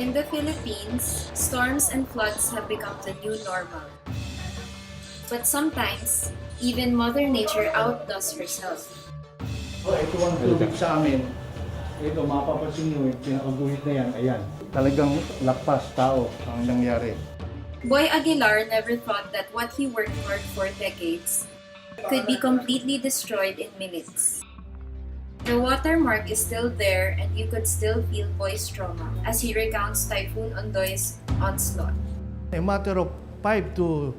In the Philippines, storms and floods have become the new normal. But sometimes, even Mother Nature outdoes herself. Ito ang tubig sa amin. Ito, mapapansin nyo, yung pinakaguhit na yan, ayan. Talagang lakpas, tao ang nangyari. Boy Aguilar never thought that what he worked hard for decades could be completely destroyed in minutes. The watermark is still there and you could still feel Boy's trauma as he recounts Typhoon Ondoy's onslaught. A matter of 5 to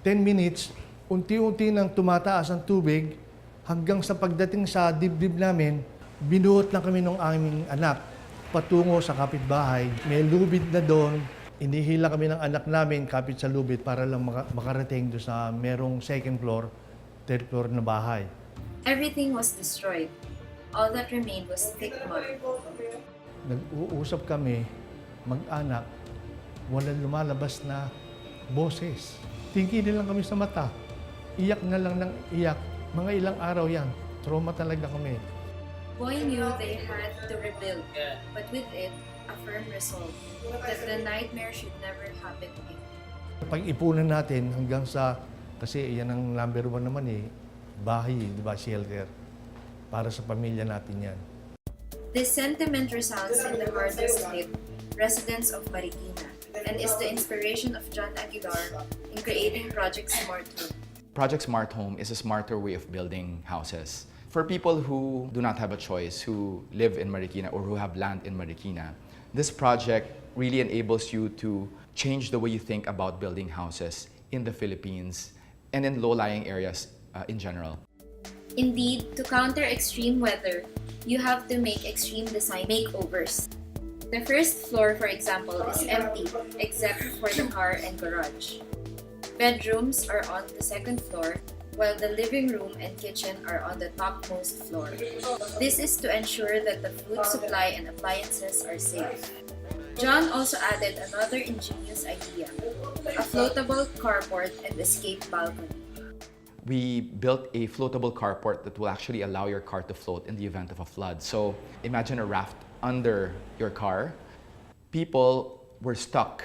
10 minutes, unti-unti nang tumataas ang tubig hanggang sa pagdating sa dibdib namin, binuhot na kami ng aming anak patungo sa kapitbahay. May lubid na doon, inihila kami ng anak namin kapit sa lubid para lang makarating doon sa merong second floor, third floor na bahay. Everything was destroyed. All that remained was thick mud. Nag-uusap kami, mag-anak, walang lumalabas na boses. Tingin lang kami sa mata. Iyak na lang ng iyak. Mga ilang araw yan. Trauma talaga kami. Boy knew they had to rebuild, but with it, a firm resolve that the nightmare should never happen again. Pag-ipunan natin hanggang sa, kasi yan ang number 1 naman bahay, di ba, shelter. Para sa pamilya natin yan. This sentiment resounds in the hardest hit residents of Marikina and is the inspiration of John Aguilar in creating Project Smart Home. Project Smart Home is a smarter way of building houses. For people who do not have a choice, who live in Marikina or who have land in Marikina, this project really enables you to change the way you think about building houses in the Philippines and in low-lying areas in general. Indeed, to counter extreme weather, you have to make extreme design makeovers. The first floor, for example, is empty except for the car and garage. Bedrooms are on the second floor, while the living room and kitchen are on the topmost floor. This is to ensure that the food supply and appliances are safe. John also added another ingenious idea, a floatable carport and escape balcony. We built a floatable carport that will actually allow your car to float in the event of a flood. So imagine a raft under your car. People were stuck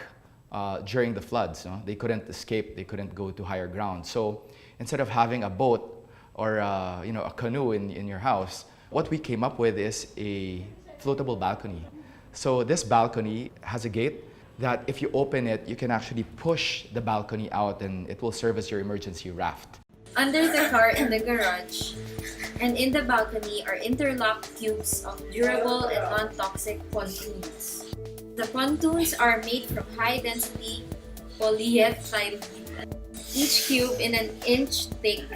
during the floods. No? They couldn't escape, they couldn't go to higher ground. So instead of having a boat or a canoe in your house, what we came up with is a floatable balcony. So this balcony has a gate that if you open it, you can actually push the balcony out and it will serve as your emergency raft. Under the car in the garage and in the balcony are interlocked cubes of durable and non-toxic pontoons. The pontoons are made from high-density polyethylene, each cube in an inch thick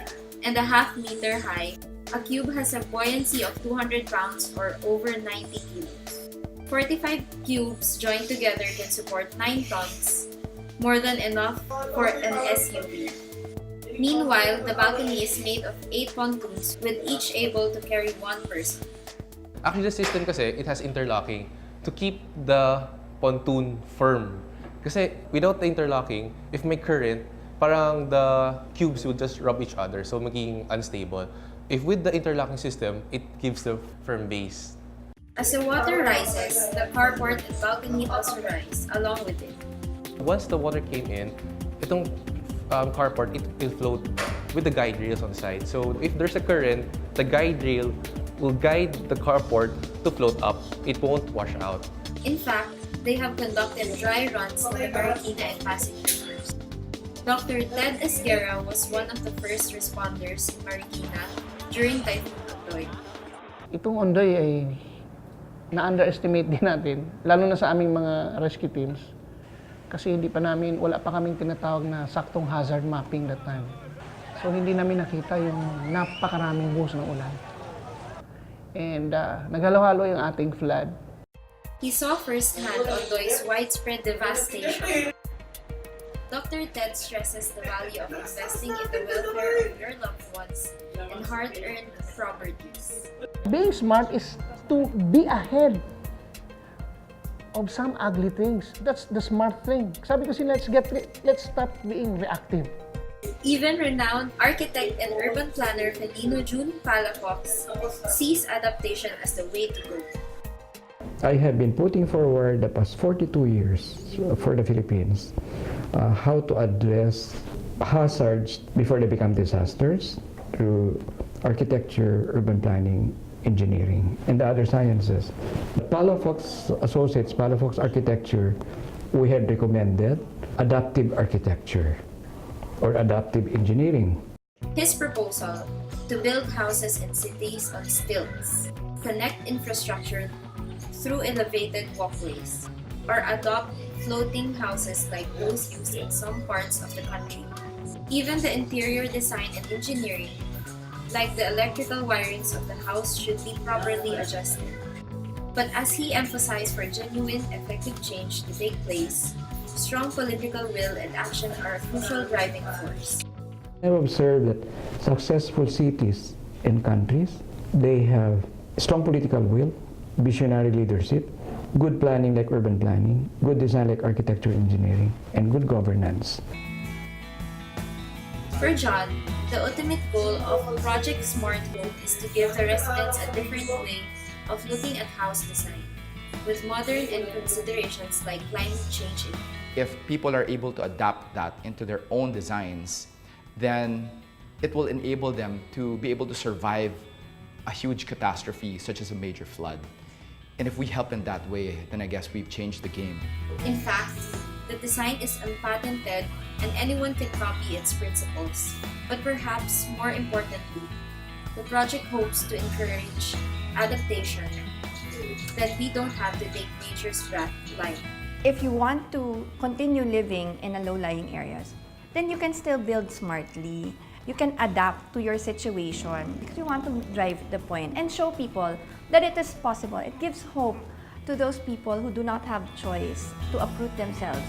and a half-meter high. A cube has a buoyancy of 200 pounds or over 90 kilos. 45 cubes joined together can support 9 tons, more than enough for an SUV. Meanwhile, the balcony is made of 8 pontoons with each able to carry 1 person. Actually, the system kasi, it has interlocking to keep the pontoon firm. Kasi without the interlocking, if may current, parang the cubes would just rub each other, so magiging unstable. If with the interlocking system, it gives the firm base. As the water rises, the carport and balcony also rise along with it. Once the water came in, itong carport, it will float with the guide rails on the side. So if there's a current, the guide rail will guide the carport to float up. It won't wash out. In fact, they have conducted dry runs in the Marikina and Pasig rivers. Dr. Ted Esguerra was one of the first responders in Marikina during Typhoon Ondoy. Itong Ondoy ay na-underestimate din natin, lalo na sa aming mga rescue teams. Kasi wala pa kaming tinatawag na saktong hazard mapping that time. So hindi namin nakita yung napakaraming buhos ng ulan. And naghalo-halo yung ating flood. He saw firsthand Ondoy's widespread devastation. Dr. Ted stresses the value of investing in the welfare of your loved ones and hard-earned properties. Being smart is to be ahead of some ugly things. That's the smart thing. Sabi ko let's stop being reactive. Even renowned architect and urban planner Felino June Palafox sees adaptation as the way to go. I have been putting forward the past 42 years for the Philippines how to address hazards before they become disasters through architecture, urban planning, engineering, and the other sciences. Palafox Associates, Palafox Architecture, we had recommended adaptive architecture or adaptive engineering. His proposal to build houses in cities on stilts, connect infrastructure through elevated walkways, or adopt floating houses like those used in some parts of the country. Even the interior design and engineering, like the electrical wirings of the house, should be properly adjusted. But as he emphasized, for genuine, effective change to take place, strong political will and action are a crucial driving force. I've observed that successful cities and countries, they have strong political will, visionary leadership, good planning like urban planning, good design like architecture engineering, and good governance. For John, the ultimate goal of Project Smart Home is to give the residents a different way of looking at house design, with modern and considerations like climate change. If people are able to adapt that into their own designs, then it will enable them to be able to survive a huge catastrophe such as a major flood. And if we help in that way, then I guess we've changed the game. In fact, the design is unpatented and anyone can copy its principles. But perhaps more importantly, the project hopes to encourage adaptation, that we don't have to take nature's breath life. If you want to continue living in a low-lying areas, then you can still build smartly. You can adapt to your situation because you want to drive the point and show people that it is possible. It gives hope to those people who do not have choice to uproot themselves